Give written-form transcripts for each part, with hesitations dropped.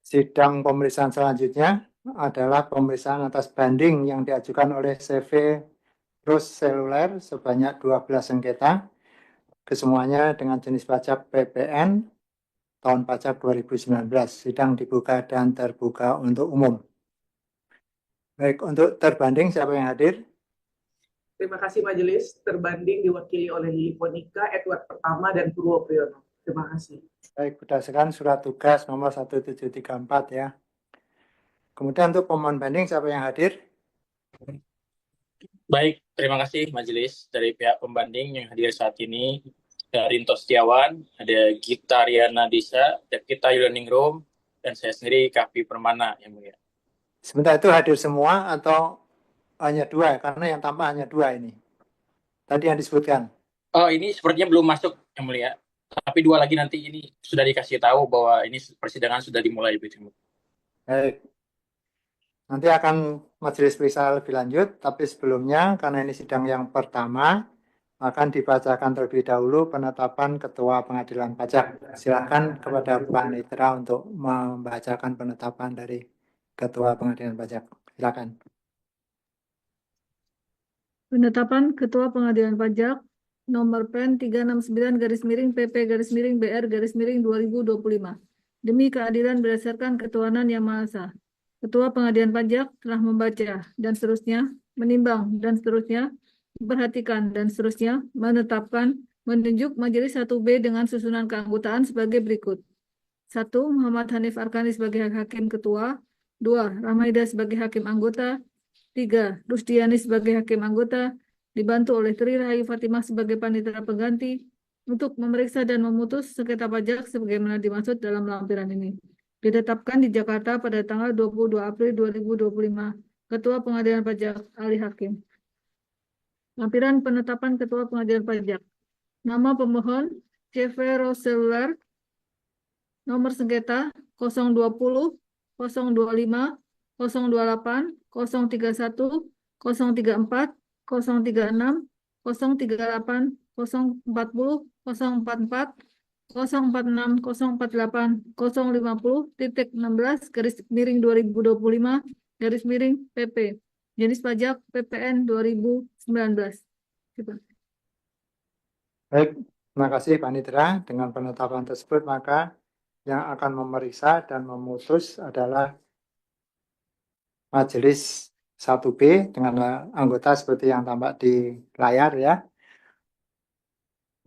Sidang pemeriksaan selanjutnya adalah pemeriksaan atas banding yang diajukan oleh CV Rose Seluler sebanyak 12 sengketa, kesemuanya dengan jenis pajak PPN tahun pajak 2019. Sidang dibuka dan terbuka untuk umum. Baik, untuk terbanding siapa yang hadir? Terima kasih majelis. Terbanding diwakili oleh Lili Ponika, Edward Pertama, dan Purwo Priyono. Terima kasih. Baik, berdasarkan surat tugas nomor 1734 ya. Kemudian untuk pemohon banding siapa yang hadir? Baik, terima kasih majelis. Dari pihak pembanding yang hadir saat ini, Rinto Setiawan, ada Gita Riana Disa, Kita Learning Room, dan saya sendiri Kavi Permana yang mulia. Sebentar, itu hadir semua atau hanya dua? Karena yang tampak hanya dua ini. Tadi yang disebutkan. Oh, ini sepertinya belum masuk yang mulia. Tapi dua lagi nanti ini sudah dikasih tahu bahwa ini persidangan sudah dimulai. Baik. Nanti akan majelis periksa lebih lanjut, tapi sebelumnya karena ini sidang yang pertama, akan dibacakan terlebih dahulu penetapan Ketua Pengadilan Pajak. Silakan kepada Pak Nitra untuk membacakan penetapan dari Ketua Pengadilan Pajak. Silakan. Penetapan Ketua Pengadilan Pajak nomor PEN 369-BR-2025 demi keadilan berdasarkan ketuhanan yang Maha Esa. Ketua Pengadilan Pajak telah membaca dan seterusnya, menimbang dan seterusnya, memperhatikan dan seterusnya, menetapkan, menunjuk Majelis 1B dengan susunan keanggotaan sebagai berikut. 1. Muhammad Hanif Arkani sebagai Hakim Ketua. 2. Rahmaida sebagai Hakim Anggota. 3. Rusdiani sebagai Hakim Anggota, dibantu oleh Tri Rahayu Fatimah sebagai Panitera Pengganti, untuk memeriksa dan memutus sengketa pajak sebagaimana dimaksud dalam lampiran ini. Ditetapkan di Jakarta pada tanggal 22 April 2025. Ketua Pengadilan Pajak Ali Hakim. Lampiran penetapan Ketua Pengadilan Pajak. Nama pemohon CV Roseluler, nomor sengketa 020, 025, 028, 031, 034, 036, 038, 040, 044, 046, 048, 050.16 garis miring 2025 garis miring PP. Jenis pajak PPN 2019. Baik, terima kasih Pak Nitra. Dengan penetapan tersebut, maka yang akan memeriksa dan memutus adalah Majelis 1B dengan anggota seperti yang tampak di layar ya.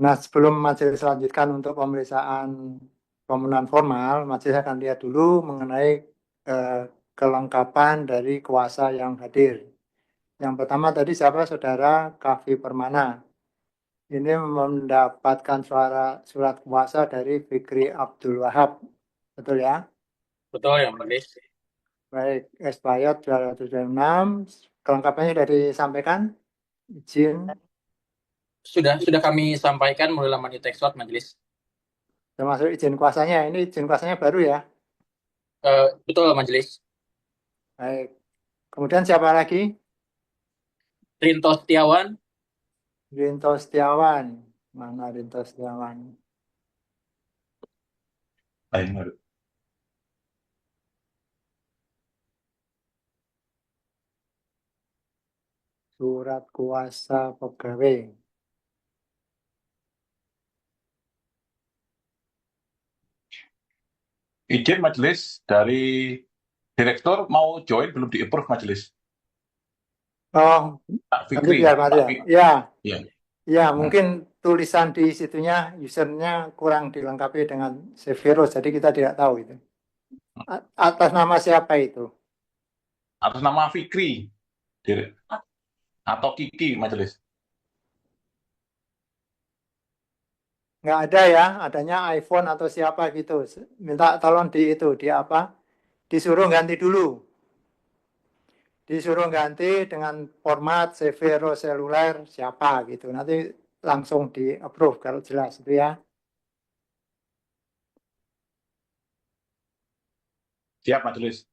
Nah, sebelum majelis lanjutkan untuk pemeriksaan pemenuhan formal, majelis akan lihat dulu mengenai kelengkapan dari kuasa yang hadir. Yang pertama tadi siapa? Saudara Kavi Permana. Ini mendapatkan surat kuasa dari Fikri Abdul Wahab. Betul ya? Betul ya, majelis. Baik, expired 206. Kelengkapannya sudah disampaikan? Izin. Sudah kami sampaikan melalui laman e-Textwat majelis. Termasuk izin kuasanya. Ini izin kuasanya baru ya? Betul majelis. Baik. Kemudian siapa lagi? Rinto Setiawan. Rinto Setiawan. Mana Rinto Setiawan? Surat kuasa pegawai. Izin majelis dari direktur mau join belum di-approve majelis. Oh, Pak nanti Fikri. biar mati ya. Ya. Ya, mungkin tulisan di situnya usernya kurang dilengkapi dengan Severus, jadi kita tidak tahu itu. Atas nama siapa itu? Atas nama Fikri. Atau Kiki majelis. Nggak ada ya, adanya iPhone atau siapa gitu. Minta tolong di itu, di apa? Disuruh ganti dulu. Disuruh ganti dengan format Severo seluler siapa gitu. Nanti langsung di approve kalau jelas itu ya. Siap majelis.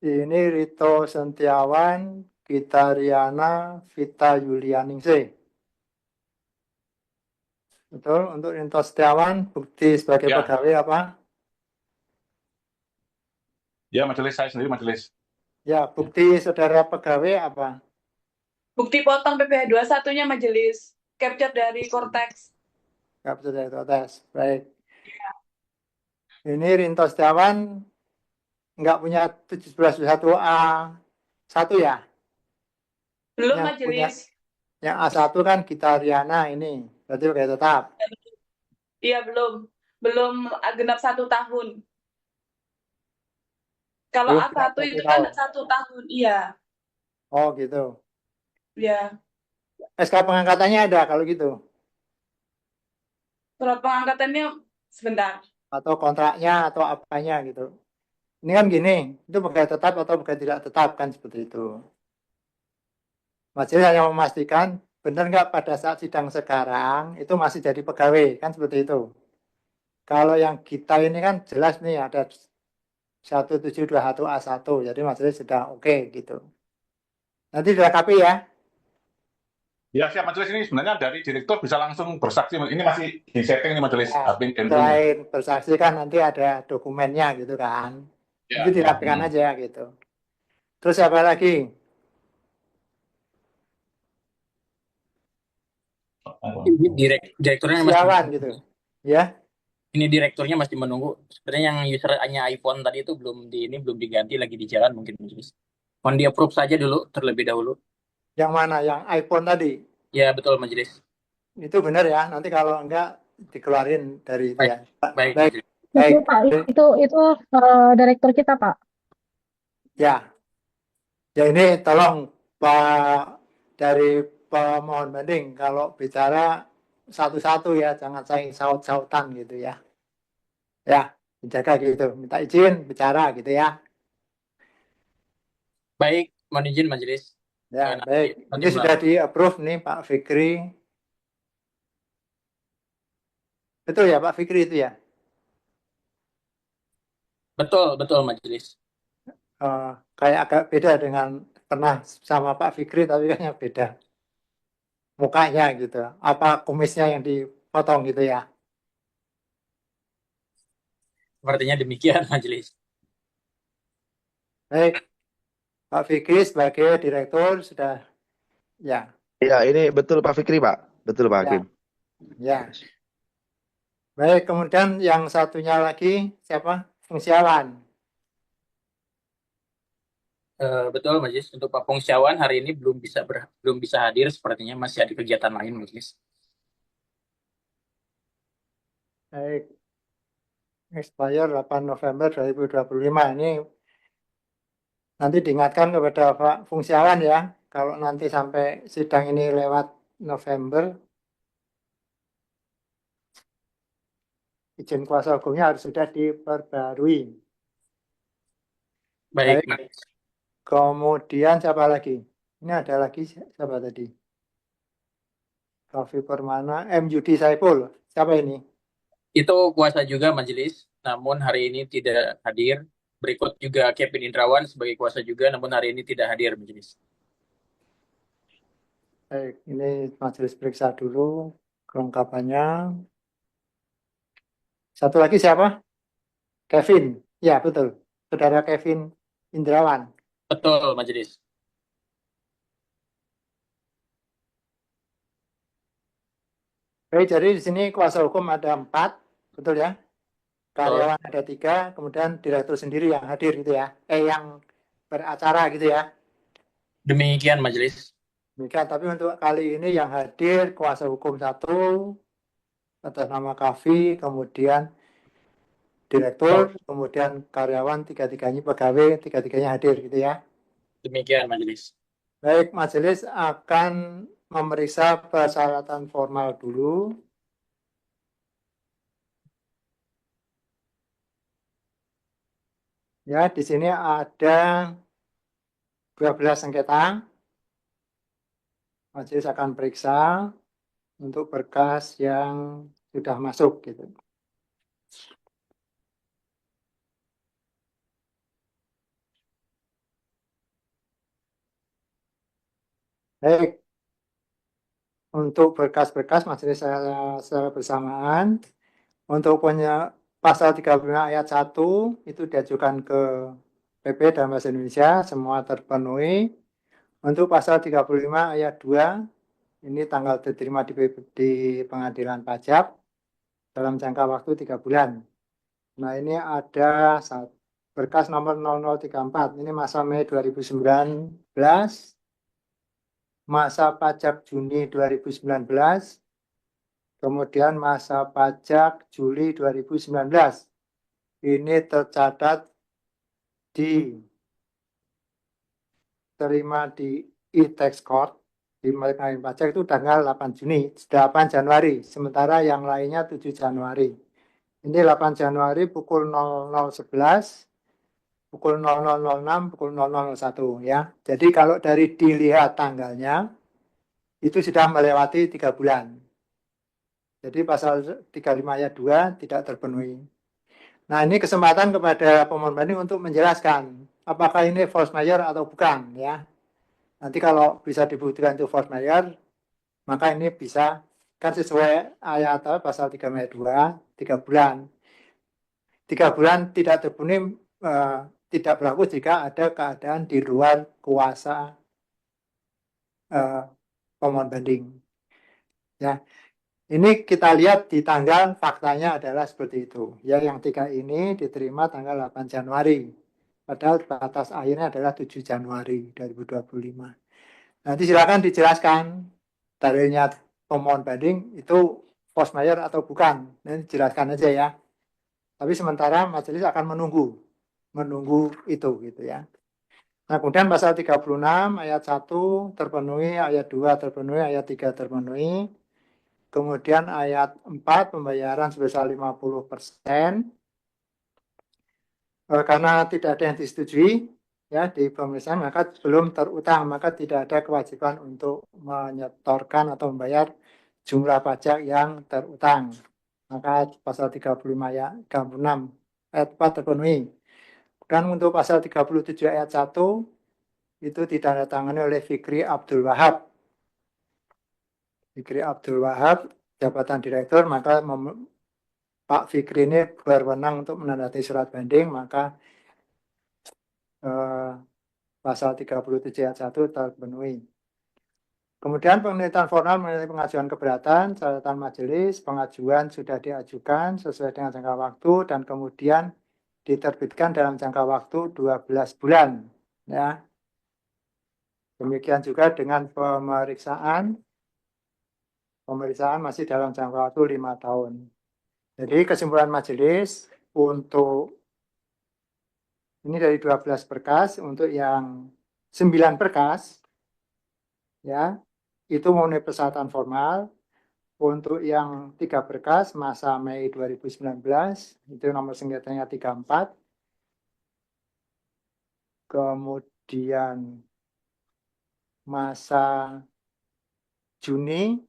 Ini Rito Sentiawan, Gita Riana, Vita Yulianingsih. Betul, untuk Rinto Setiawan, bukti sebagai Ya. pegawai apa? Ya, majelis, saya sendiri majelis. Ya, bukti saudara pegawai apa? Bukti potong PPh 21-nya majelis. Capture dari Cortex. Nggak bisa dari protes. Baik. Ini Rinto Setiawan nggak punya 1721A 1 ya? Belum Yang punya majelis. yang A1 kan Gita Riana ini. Berarti pegawai tetap. Iya, belum. Belum genap 1 tahun. Kalau Belum A1 genap 1 itu kan tahun. 1 tahun. Iya. Oh gitu. Ya. SK pengangkatannya ada kalau gitu. Surat pengangkatannya sebentar. Atau kontraknya atau apanya gitu. Ini kan gini, itu pegawai tetap atau pegawai tidak tetap kan seperti itu. Majelis hanya memastikan benar nggak pada saat sidang sekarang itu masih jadi pegawai kan seperti itu. Kalau yang kita ini kan jelas nih ada 1721A1, jadi majelis sudah oke gitu. Nanti dilengkapi ya. Ya, siap majelis, ini sebenarnya dari direktur bisa langsung bersaksi. Ini masih di setting nih majelis. Ya, Admin Andrew. selain bersaksi kan nanti ada dokumennya gitu kan. Ya, Nanti dirapikan ya. aja gitu. Terus apa lagi? Ini direkturnya masih Setiawan gitu. Ya. ini direkturnya masih menunggu. Sebenarnya yang usernya iPhone tadi itu belum diganti, lagi di jalan mungkin majelis. Mohon di approve saja dulu terlebih dahulu. Yang mana? Yang iPhone tadi. Ya betul majelis. Itu benar ya. Nanti kalau enggak dikeluarin dari itu Baik, ya. baik Baik. majelis. Baik. Itu Pak, itu direktur kita Pak. Ya. Ya ini tolong Pak dari pemohon banding kalau bicara satu-satu ya, jangan saya saut-sautan gitu ya. Ya, dijaga gitu. Minta izin bicara gitu ya. Baik, mohon izin majelis. Ya, baik. Ini sudah di-approve nih Pak Fikri. Betul ya Pak Fikri itu ya? Betul majelis. Kayak agak beda dengan pernah sama Pak Fikri tapi kayaknya beda mukanya gitu. Apa kumisnya yang dipotong gitu ya? Sepertinya demikian majelis. Baik, Pak Fikri sebagai direktur sudah ya. Ya, ini betul Pak Fikri, Pak. Betul Pak Ya. Hakim. Ya. Baik, kemudian yang satunya lagi siapa? Fungsiawan. Betul majelis. Untuk Pak Pongsiawan hari ini belum bisa hadir, sepertinya masih ada kegiatan lain majelis. Baik. Expire 8 November 2025 ini nanti diingatkan kepada Pak Fungsiawan ya, kalau nanti sampai sidang ini lewat November, izin kuasa hukumnya harus sudah diperbarui. Baik. Kemudian siapa lagi? Ini ada lagi siapa tadi? Raffi Permana, MYudi Saipul. Siapa ini? Itu kuasa juga majelis, namun hari ini tidak hadir. Berikut juga Kevin Indrawan sebagai kuasa juga, namun hari ini tidak hadir majelis. Baik, ini majelis periksa dulu kelengkapannya. Satu lagi siapa? Kevin. Ya, betul. Saudara Kevin Indrawan. Betul majelis. Baik, jadi di sini kuasa hukum ada 4, betul ya? Karyawan ada 3, kemudian direktur sendiri yang hadir gitu ya? Yang beracara gitu ya? Demikian majelis. Demikian, tapi untuk kali ini yang hadir kuasa hukum 1 atas nama Kavi, kemudian direktur, kemudian karyawan, tiga-tiganya pegawai, tiga-tiganya hadir gitu ya? Demikian majelis. Baik, majelis akan memeriksa persyaratan formal dulu. Ya, di sini ada 12 sengketa. Majelis akan periksa untuk berkas yang sudah masuk gitu. Baik. untuk berkas-berkas majelis secara bersamaan. Untuk pasal 35 ayat 1 itu diajukan ke PP dalam bahasa Indonesia, semua terpenuhi. Untuk pasal 35 ayat 2, ini tanggal diterima di pengadilan pajak dalam jangka waktu 3 bulan. Nah, ini ada berkas nomor 0034, ini masa Mei 2019, masa pajak Juni 2019, kemudian masa pajak Juli 2019. Ini tercatat diterima di e-tax court di pengadilan pajak itu tanggal 8 Januari, sementara yang lainnya 7 Januari. Ini 8 Januari pukul 00.11, pukul 00.06, pukul 00.01 ya. Jadi kalau dari dilihat tanggalnya itu sudah melewati 3 bulan. Jadi pasal 35 ayat 2 tidak terpenuhi. Nah, ini kesempatan kepada pemohon banding untuk menjelaskan apakah ini force majeure atau bukan ya. Nanti kalau bisa dibuktikan itu force majeure, maka ini bisa kan sesuai ayat pasal 3 ayat 2, 3 bulan. 3 bulan tidak terpenuhi tidak berlaku jika ada keadaan di luar kuasa pemohon banding. Ya. Ini kita lihat di tanggal faktanya adalah seperti itu. Ya, yang 3 ini diterima tanggal 8 Januari. Padahal batas akhirnya adalah 7 Januari 2025. Nanti silakan dijelaskan dalilnya pemohon banding itu force majeure atau bukan. Nanti jelaskan aja ya. Tapi sementara majelis akan menunggu itu gitu ya. Nah, kemudian pasal 36 ayat 1 terpenuhi, ayat 2 terpenuhi, ayat 3 terpenuhi. Kemudian ayat 4 pembayaran sebesar 50%. Karena tidak ada yang disetujui ya di pemeriksaan, maka belum terutang, maka tidak ada kewajiban untuk menyetorkan atau membayar jumlah pajak yang terutang. Maka pasal 35 ya 36 ayat 4 terpenuhi. Dan untuk pasal 37 ayat 1 itu ditandatangani oleh Fikri Abdul Wahab. Fikri Abdul Wahab, jabatan direktur, maka Pak Fikri ini berwenang untuk menandatangani surat banding, maka pasal 37 ayat 1 terpenuhi. Kemudian penelitian formal mengenai pengajuan keberatan, catatan majelis, pengajuan sudah diajukan sesuai dengan jangka waktu dan kemudian diterbitkan dalam jangka waktu 12 bulan. Ya. Demikian juga dengan pemeriksaan masih dalam jangka waktu 5 tahun. Jadi kesimpulan majelis untuk ini dari 12 berkas, untuk yang 9 berkas ya itu memenuhi persyaratan formal. Untuk yang 3 berkas masa Mei 2019 itu nomor sengketanya 34. Kemudian masa Juni,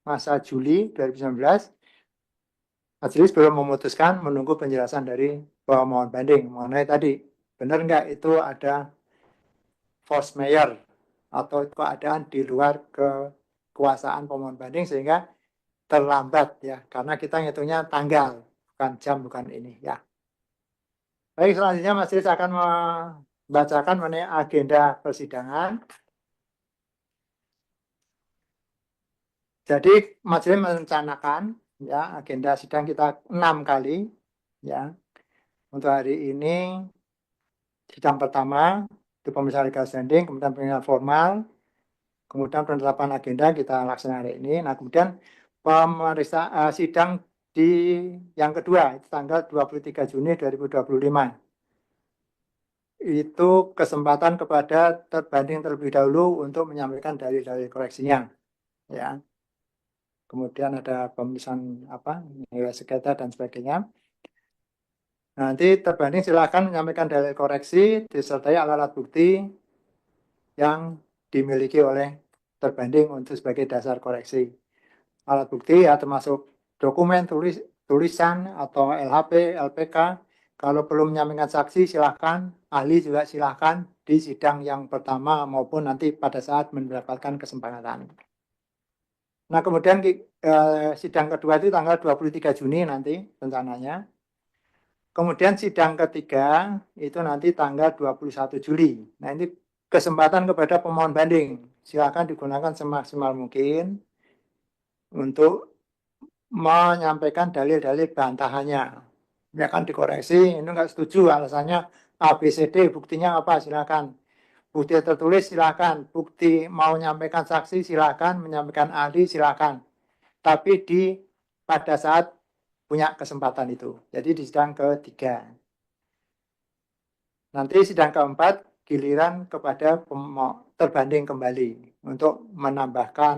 masa Juli 2019, majelis belum memutuskan, menunggu penjelasan dari pemohon banding mengenai tadi, benar nggak itu ada force majeure atau keadaan di luar kekuasaan pemohon banding sehingga terlambat ya, karena kita ngitungnya tanggal, bukan jam, bukan ini ya. Baik, selanjutnya majelis akan membacakan mengenai agenda persidangan. Jadi majelis merencanakan ya agenda sidang kita 6 kali ya. Untuk hari ini sidang pertama itu pemeriksaan legal standing, kemudian penilaian formal, kemudian penetapan agenda kita laksanakan hari ini. Nah, kemudian pemeriksaan sidang di yang kedua itu tanggal 23 Juni 2025. Itu kesempatan kepada terbanding terlebih dahulu untuk menyampaikan dalil-dalil koreksinya ya. Kemudian ada pemeriksaan nilai sengketa dan sebagainya. Nanti terbanding silakan menyampaikan dalil koreksi disertai alat-alat bukti yang dimiliki oleh terbanding untuk sebagai dasar koreksi. Alat bukti ya termasuk dokumen, tulisan atau LHP, LPK. Kalau perlu menyampaikan saksi silakan, ahli juga silakan di sidang yang pertama maupun nanti pada saat mendapatkan kesempatan. Nah, kemudian sidang kedua itu tanggal 23 Juni nanti rencananya. Kemudian sidang ketiga itu nanti tanggal 21 Juli. Nah, ini kesempatan kepada pemohon banding. Silakan digunakan semaksimal mungkin untuk menyampaikan dalil-dalil bantahannya. Ya kan dikoreksi, ini nggak setuju alasannya A, B, C, D, buktinya apa, silakan. Bukti tertulis silakan, bukti mau menyampaikan saksi silakan, menyampaikan ahli silakan. Tapi pada saat punya kesempatan itu. Jadi di sidang ketiga. Nanti sidang keempat giliran kepada terbanding kembali untuk menambahkan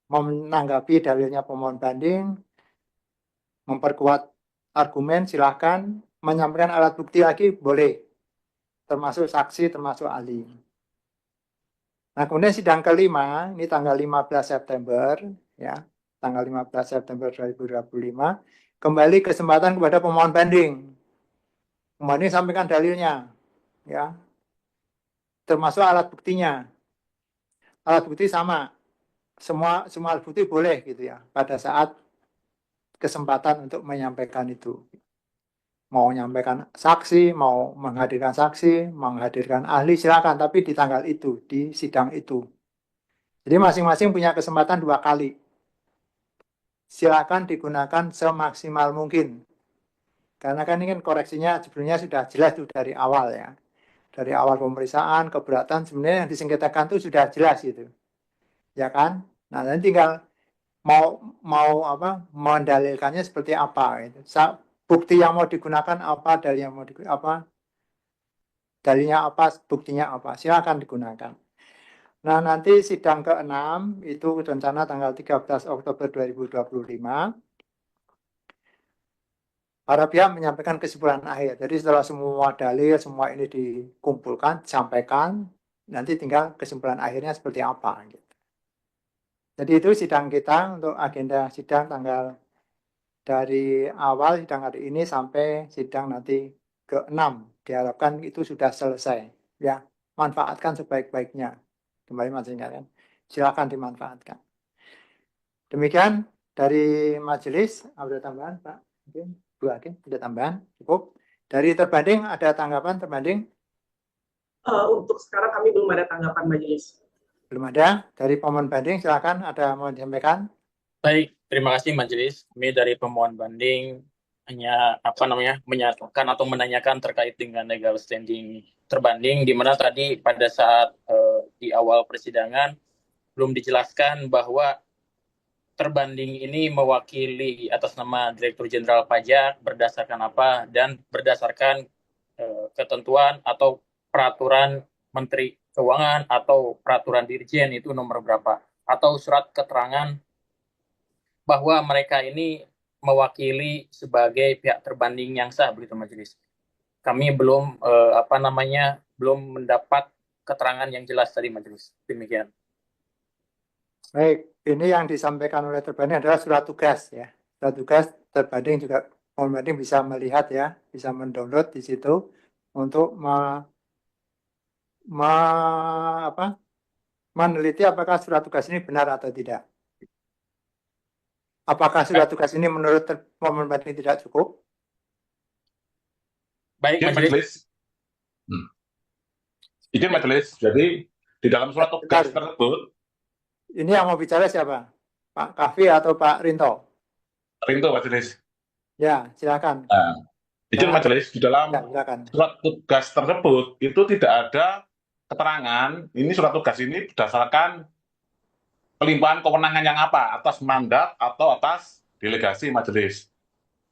menanggapi dalilnya pemohon banding, memperkuat argumen silakan, menyampaikan alat bukti lagi boleh, termasuk saksi, termasuk ahli. Nah, kemudian sidang kelima, ini tanggal 15 September, ya, tanggal 15 September 2025, kembali kesempatan kepada pemohon banding. Pemohon ini sampaikan dalilnya, ya, termasuk alat buktinya. Alat bukti sama, semua alat bukti boleh gitu ya, pada saat kesempatan untuk menyampaikan itu. Mau menyampaikan saksi, mau menghadirkan saksi, menghadirkan ahli, silakan, tapi di tanggal itu, di sidang itu. Jadi masing-masing punya kesempatan 2 kali. Silakan digunakan semaksimal mungkin. Karena kan ini kan koreksinya sebenarnya sudah jelas tuh dari awal ya. Dari awal pemeriksaan, keberatan sebenarnya yang disengketakan itu sudah jelas gitu. Ya kan? Nah, nanti tinggal mau mendalilkannya seperti apa gitu. Bukti yang mau digunakan apa, dalil yang mau digunakan apa, dalilnya apa, buktinya apa, silakan digunakan. Nah, nanti sidang ke-6 itu rencana tanggal 13 Oktober 2025. Para pihak menyampaikan kesimpulan akhir. Jadi setelah semua dalil, semua ini dikumpulkan, disampaikan, nanti tinggal kesimpulan akhirnya seperti apa. Gitu. Jadi itu sidang kita untuk agenda sidang tanggal dari awal sidang hari ini sampai sidang nanti ke-6. Diharapkan itu sudah selesai. Ya, manfaatkan sebaik-baiknya. Kembali Mas ingatkan, silakan dimanfaatkan. Demikian dari majelis. Ada tambahan Pak? Mungkin Bu Hakim, ada tambahan? Cukup. Dari terbanding ada tanggapan terbanding? Untuk sekarang kami belum ada tanggapan majelis. Belum ada. Dari pemohon banding silakan, ada mau disampaikan? Baik, terima kasih majelis. Kami dari pemohon banding hanya menyatakan atau menanyakan terkait dengan legal standing terbanding, di mana tadi pada saat di awal persidangan belum dijelaskan bahwa terbanding ini mewakili atas nama Direktur Jenderal Pajak berdasarkan apa dan berdasarkan ketentuan atau peraturan Menteri Keuangan atau peraturan Dirjen itu nomor berapa, atau surat keterangan bahwa mereka ini mewakili sebagai pihak terbanding yang sah, begitu majelis. Kami belum belum mendapat keterangan yang jelas dari majelis. Demikian. Baik, ini yang disampaikan oleh terbanding adalah surat tugas ya. Surat tugas terbanding juga pemohon banding bisa melihat ya, bisa mendownload di situ untuk meneliti apakah surat tugas ini benar atau tidak. Apakah surat tugas ini menurut pemohon banding tidak cukup? Baik, Izin majelis. Izin majelis. Jadi di dalam surat tugas tersebut. Ini yang mau bicara siapa? Pak Kavi atau Pak Rinto? Rinto majelis. Ya, silakan. Nah, izin majelis, di dalam surat tugas tersebut itu tidak ada keterangan. Ini surat tugas ini berdasarkan pelimpahan kewenangan yang apa, atas mandat atau atas delegasi majelis.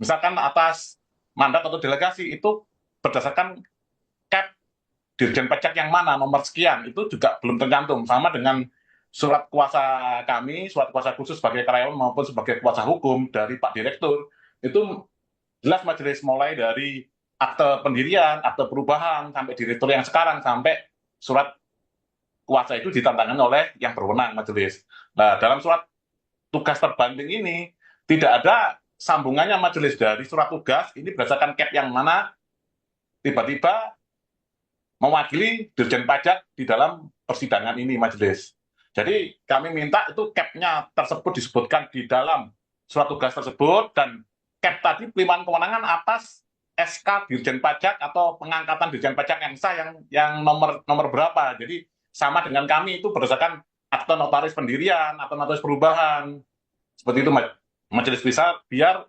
Misalkan atas mandat atau delegasi itu berdasarkan cap Dirjen Pajak yang mana, nomor sekian, itu juga belum tercantum. Sama dengan surat kuasa kami, surat kuasa khusus sebagai karyawan maupun sebagai kuasa hukum dari Pak Direktur, itu jelas majelis mulai dari akte pendirian, akte perubahan, sampai direktur yang sekarang, sampai surat kuasa itu ditantangkan oleh yang berwenang majelis. Nah, dalam surat tugas terbanding ini tidak ada sambungannya majelis dari surat tugas ini berdasarkan cap yang mana tiba-tiba mewakili Dirjen Pajak di dalam persidangan ini majelis. Jadi kami minta itu cap-nya tersebut disebutkan di dalam surat tugas tersebut, dan cap tadi pelimpahan kewenangan atas SK Dirjen Pajak atau pengangkatan Dirjen Pajak yang sah yang nomor berapa. Jadi sama dengan kami itu berdasarkan akte notaris pendirian atau notaris perubahan. Seperti itu majelis bisa biar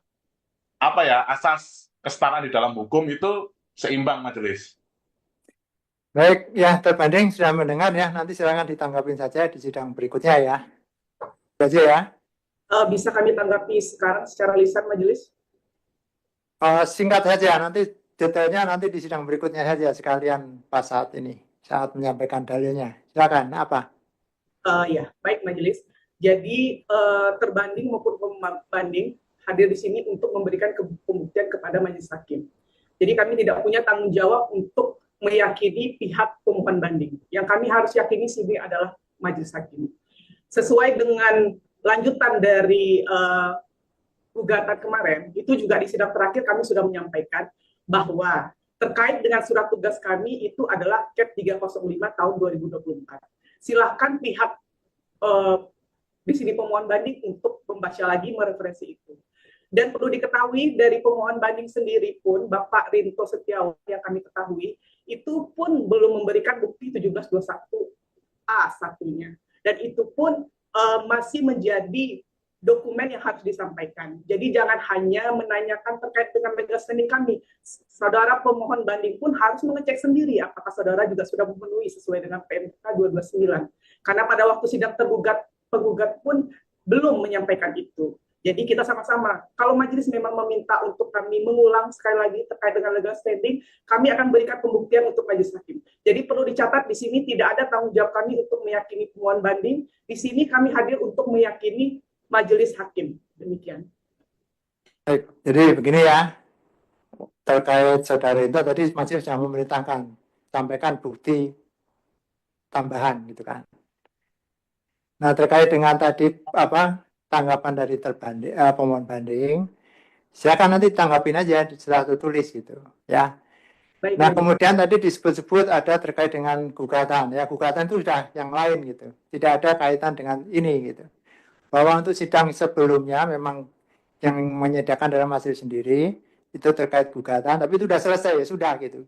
apa ya, asas kesetaraan di dalam hukum itu seimbang majelis. Baik, ya terbanding sudah mendengar ya. Nanti silakan ditanggapin saja di sidang berikutnya ya. Itu aja ya. Bisa kami tanggapi sekarang secara lisan majelis? Singkat saja, nanti detailnya nanti di sidang berikutnya saja sekalian pas saat ini, saat menyampaikan dalilnya. Silakan, apa? Ya, baik majelis. Jadi terbanding maupun pembanding hadir di sini untuk memberikan pembuktian kepada majelis hakim. Jadi kami tidak punya tanggung jawab untuk meyakini pihak pemohon banding. Yang kami harus yakini sini adalah majelis hakim. Sesuai dengan lanjutan dari gugatan kemarin, itu juga di sidang terakhir kami sudah menyampaikan bahwa terkait dengan surat tugas kami itu adalah Cap 305 tahun 2024. Silahkan pihak di sini pemohon banding untuk membaca lagi, mereferensi itu. Dan perlu diketahui dari pemohon banding sendiri pun, Bapak Rinto Setiawan yang kami ketahui, itu pun belum memberikan bukti 1721A satunya. Dan itu pun masih menjadi dokumen yang harus disampaikan. Jadi jangan hanya menanyakan terkait dengan legal standing kami. Saudara pemohon banding pun harus mengecek sendiri apakah saudara juga sudah memenuhi sesuai dengan PMK 229. Karena pada waktu sidang penggugat pun belum menyampaikan itu. Jadi kita sama-sama, kalau majelis memang meminta untuk kami mengulang sekali lagi terkait dengan legal standing, kami akan berikan pembuktian untuk majelis hakim. Jadi perlu dicatat di sini tidak ada tanggung jawab kami untuk meyakini pemohon banding. Di sini kami hadir untuk meyakini majelis hakim. Demikian. Baik, jadi begini ya, terkait saudara itu tadi majelis sudah memerintahkan sampaikan bukti tambahan gitu kan. Nah, terkait dengan tadi tanggapan dari pemohon banding, silakan nanti tanggapin aja setelah tertulis gitu ya. Baik, Nah, kemudian tadi disebut-sebut ada terkait dengan gugatan ya, gugatan itu sudah yang lain gitu, tidak ada kaitan dengan ini gitu. Bahwa untuk sidang sebelumnya memang yang menyediakan dalam majelis sendiri itu terkait gugatan, tapi itu sudah selesai ya sudah gitu.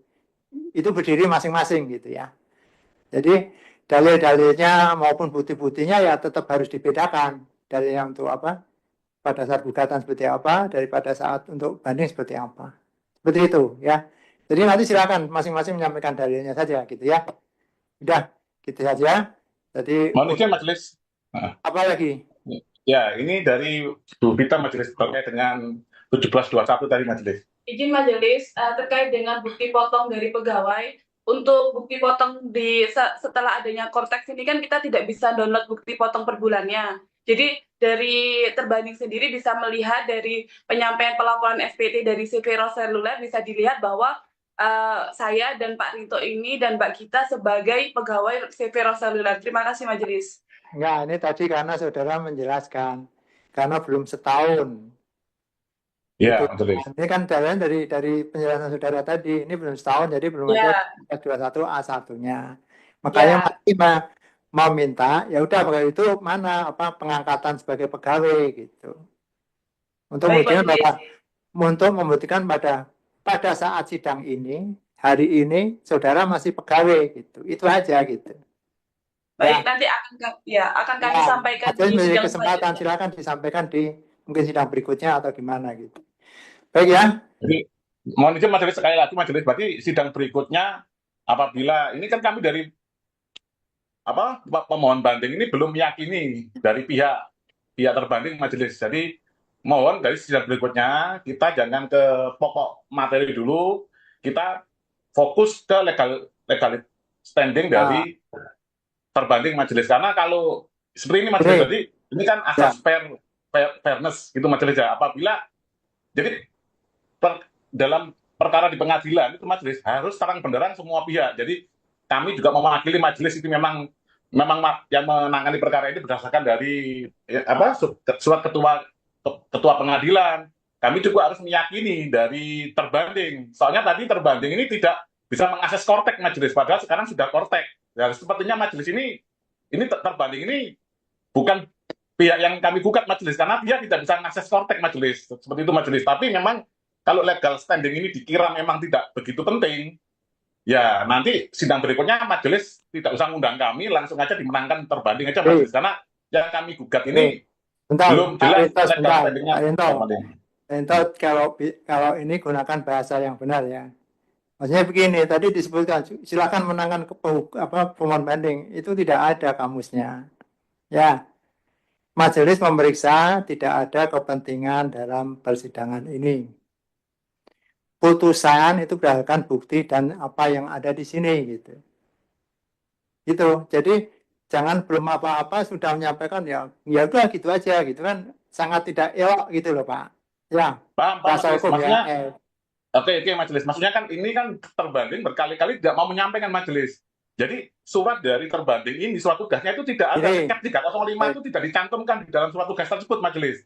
Itu berdiri masing-masing gitu ya. Jadi dalil-dalilnya maupun bukti-buktinya ya tetap harus dibedakan. Dalilnya untuk apa? Pada saat gugatan seperti apa, daripada saat untuk banding seperti apa. Seperti itu ya. Jadi nanti silakan masing-masing menyampaikan dalilnya saja gitu ya. Udah gitu saja. Jadi Mohon izin majelis. apa lagi? Ya, ini dari Bu Vita majelis terkait dengan 1721 tadi majelis. Izin majelis terkait dengan bukti potong dari pegawai. Untuk bukti potong setelah adanya Kortex ini kan kita tidak bisa download bukti potong per bulannya. Jadi dari terbanding sendiri bisa melihat dari penyampaian pelaporan SPT dari Severo Seluler bisa dilihat bahwa saya dan Pak Rinto ini dan Mbak Gita sebagai pegawai Severo Seluler. Terima kasih majelis. Enggak, ini tadi karena saudara menjelaskan karena belum setahun. Ya, Itu, ini kan dari penjelasan saudara tadi, ini belum setahun, jadi belum ada 21 A1-nya. Makanya masih mau minta, ya udah pakai itu mana pengangkatan sebagai pegawai gitu. Untuk membuktikan pada saat sidang ini, hari ini saudara masih pegawai gitu. Itu aja gitu. Baik, nanti akan kami sampaikan di sidang kesempatan, silakan disampaikan di mungkin sidang berikutnya atau gimana gitu. Baik ya. Jadi mohon izin majelis sekali lagi majelis, berarti sidang berikutnya apabila ini kan kami dari pemohon banding ini belum meyakini dari pihak terbanding majelis. Jadi mohon dari sidang berikutnya kita jangan ke pokok materi dulu, kita fokus ke legal standing dari terbanding majelis. Karena kalau seperti ini majelis tadi, ini kan asas fairness gitu majelis ya. Apabila jadi dalam perkara di pengadilan itu majelis harus terang benderang semua pihak. Jadi kami juga mewakili majelis itu memang yang menangani perkara ini berdasarkan dari surat ketua pengadilan. Kami juga harus meyakini dari terbanding. Soalnya tadi terbanding ini tidak bisa mengakses Kortex majelis, padahal sekarang sudah Kortex. Dan sepertinya majelis ini ini terbanding ini bukan pihak yang kami gugat majelis, karena dia tidak bisa mengakses kortek majelis, seperti itu majelis. Tapi memang kalau legal standing ini dikira memang tidak begitu penting, ya nanti sidang berikutnya majelis tidak usah ngundang kami, langsung aja dimenangkan terbanding aja majelis, karena yang kami gugat ini Bentar, belum Pak jelas Rinto, legal bentar. standingnya. Pak Rinto, kalau ini gunakan bahasa yang benar ya. Maksudnya begini, tadi disebutkan silakan menangkan pemohon banding, itu tidak ada kamusnya. Ya, majelis memeriksa tidak ada kepentingan dalam persidangan ini. Putusan itu berdasarkan bukti dan apa yang ada di sini gitu. Gitu. Jadi jangan belum apa-apa sudah menyampaikan ya udah gitu aja gitu kan, sangat tidak elok gitu loh Pak. Ya. Paham, Bahasa majelis. hukum Maksudnya, ya. Oke, majelis. Maksudnya kan ini kan terbanding berkali-kali tidak mau menyampaikan majelis. Jadi surat dari terbanding ini, surat tugasnya itu tidak ada. Ini. Cap 305 itu tidak dicantumkan di dalam surat tugas tersebut majelis.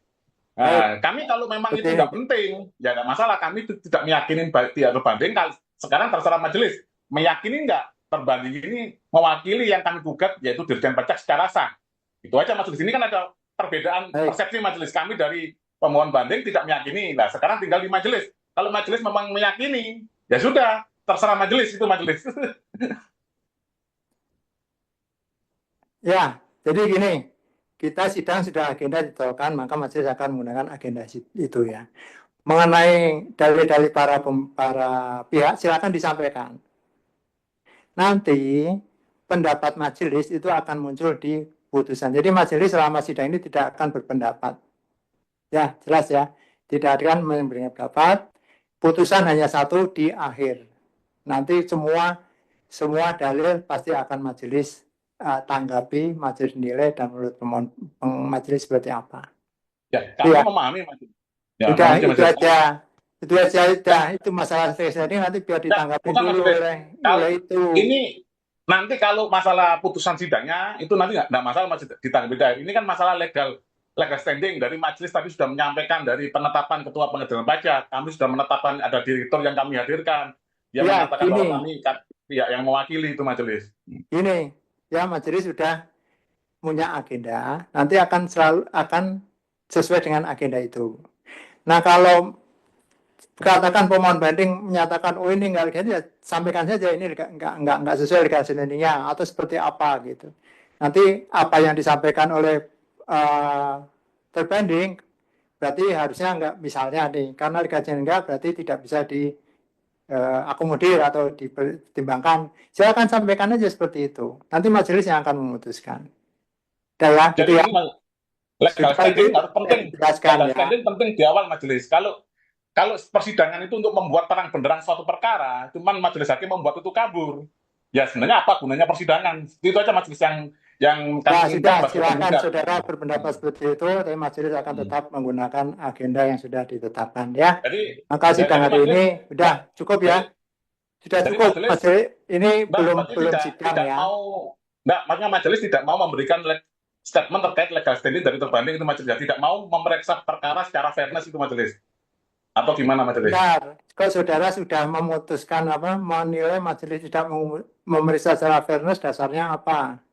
Nah, kami kalau memang itu tidak penting, ya nggak masalah. Kami tidak meyakini tidak terbanding. Sekarang terserah majelis meyakini nggak terbanding ini mewakili yang kami gugat, yaitu Dirjen Pajak secara sah. Itu aja majelis. Ini kan ada perbedaan persepsi majelis. Kami dari pemohon banding tidak meyakini. Nah, sekarang tinggal di majelis. Kalau majelis memang meyakini, ya sudah, terserah majelis itu majelis. Ya, jadi gini, kita sidang sudah agenda ditetapkan, maka majelis akan menggunakan agenda itu ya. Mengenai dalil-dalil para pihak, silakan disampaikan. Nanti pendapat majelis itu akan muncul di putusan. Jadi majelis selama sidang ini tidak akan berpendapat. Ya, jelas ya. Tidak akan memberikan pendapat. Putusan hanya satu di akhir. Nanti semua dalil pasti akan majelis tanggapi, majelis nilai dan menurut majelis seperti apa. Ya, kami memahami majelis. Ya, itu aja. Itu masalah ini nanti biar ditanggapi dulu oleh itu. Ini nanti kalau masalah putusan sidangnya itu nanti nggak masalah majelis ditanggapi. Ini kan masalah legal standing dari majelis tadi sudah menyampaikan dari penetapan ketua pengadilan pajak, kami sudah menetapkan ada direktur yang kami hadirkan, dia mengatakan bahwa kami pihak yang mewakili itu majelis. Ini ya majelis sudah punya agenda, nanti akan sesuai dengan agenda itu. Nah kalau katakan pemohon banding menyatakan oh ini enggak ya sampaikan saja ini enggak sesuai legal standingnya atau seperti apa gitu. Nanti apa yang disampaikan oleh terbanding berarti harusnya enggak, misalnya nih karena legal enggak berarti tidak bisa diakomodir atau dipertimbangkan, silakan sampaikan aja seperti itu, nanti majelis yang akan memutuskan. Ya, jadi gitu ya. Legal standing harus penting. Legal standing penting di awal majelis. Kalau persidangan itu untuk membuat terang benderang suatu perkara, cuman majelis hakim membuat itu kabur, ya sebenarnya apa gunanya persidangan? Itu aja majelis yang kami sudah, silakan saudara berpendapat seperti itu, tapi majelis akan tetap menggunakan agenda yang sudah ditetapkan ya. Jadi, maka sidang hari ini sudah cukup ya. Sudah cukup. Majelis ini belum sidang ya. Maksudnya majelis tidak mau memberikan statement terkait legal standing dari terbanding itu majelis, tidak mau memeriksa perkara secara fairness itu majelis. Atau gimana majelis? Benar. Kalau saudara sudah memutuskan menilai majelis tidak memeriksa secara fairness, dasarnya apa?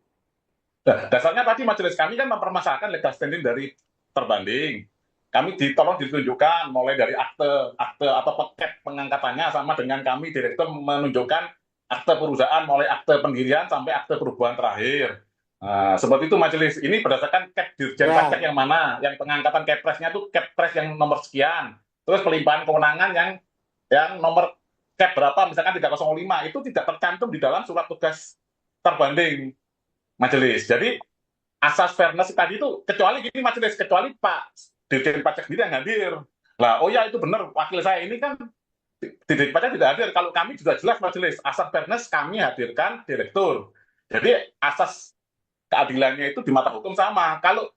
Dasarnya tadi majelis kami kan mempermasalahkan legal standing dari terbanding. Kami tolong ditunjukkan mulai dari akte atau paket pengangkatannya sama dengan kami direktur menunjukkan akte perusahaan mulai akte pendirian sampai akte perubahan terakhir. Nah, seperti itu majelis. Ini berdasarkan cap Dirjen Pajak yang mana, yang pengangkatan Kepresnya itu Kepres yang nomor sekian. Terus pelimpahan kewenangan yang nomor cap berapa, misalkan 305 itu tidak tercantum di dalam surat tugas terbanding majelis. Jadi asas fairness tadi itu kecuali gini majelis, kecuali Pak Dirjen Pajak sendiri yang hadir. Lah, oh ya itu benar, wakil saya ini kan Dirjen Pajak tidak hadir. Kalau kami juga jelas majelis, asas fairness kami hadirkan direktur. Jadi asas keadilannya itu di mata hukum sama. Kalau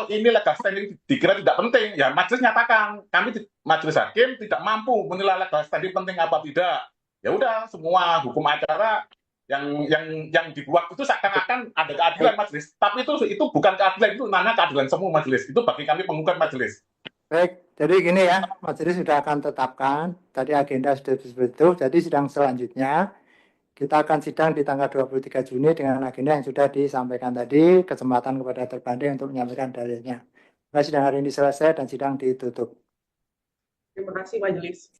ini legal standing dikira tidak penting, ya majelis nyatakan kami majelis hakim tidak mampu menilai legal standing penting apa tidak. Ya udah, semua hukum acara yang dibuat itu seakan-akan ada keadilan majelis, tapi itu bukan keadilan, itu namanya keadilan semu majelis. Itu bagi kami penggugat majelis. Baik, jadi gini ya, majelis sudah akan tetapkan tadi agenda sudah seperti itu. Jadi sidang selanjutnya Kita akan sidang di tanggal 23 Juni dengan agenda yang sudah disampaikan tadi, kesempatan kepada terbanding untuk menyampaikan dalilnya. Sidang hari ini selesai dan sidang ditutup. Terima kasih Majelis.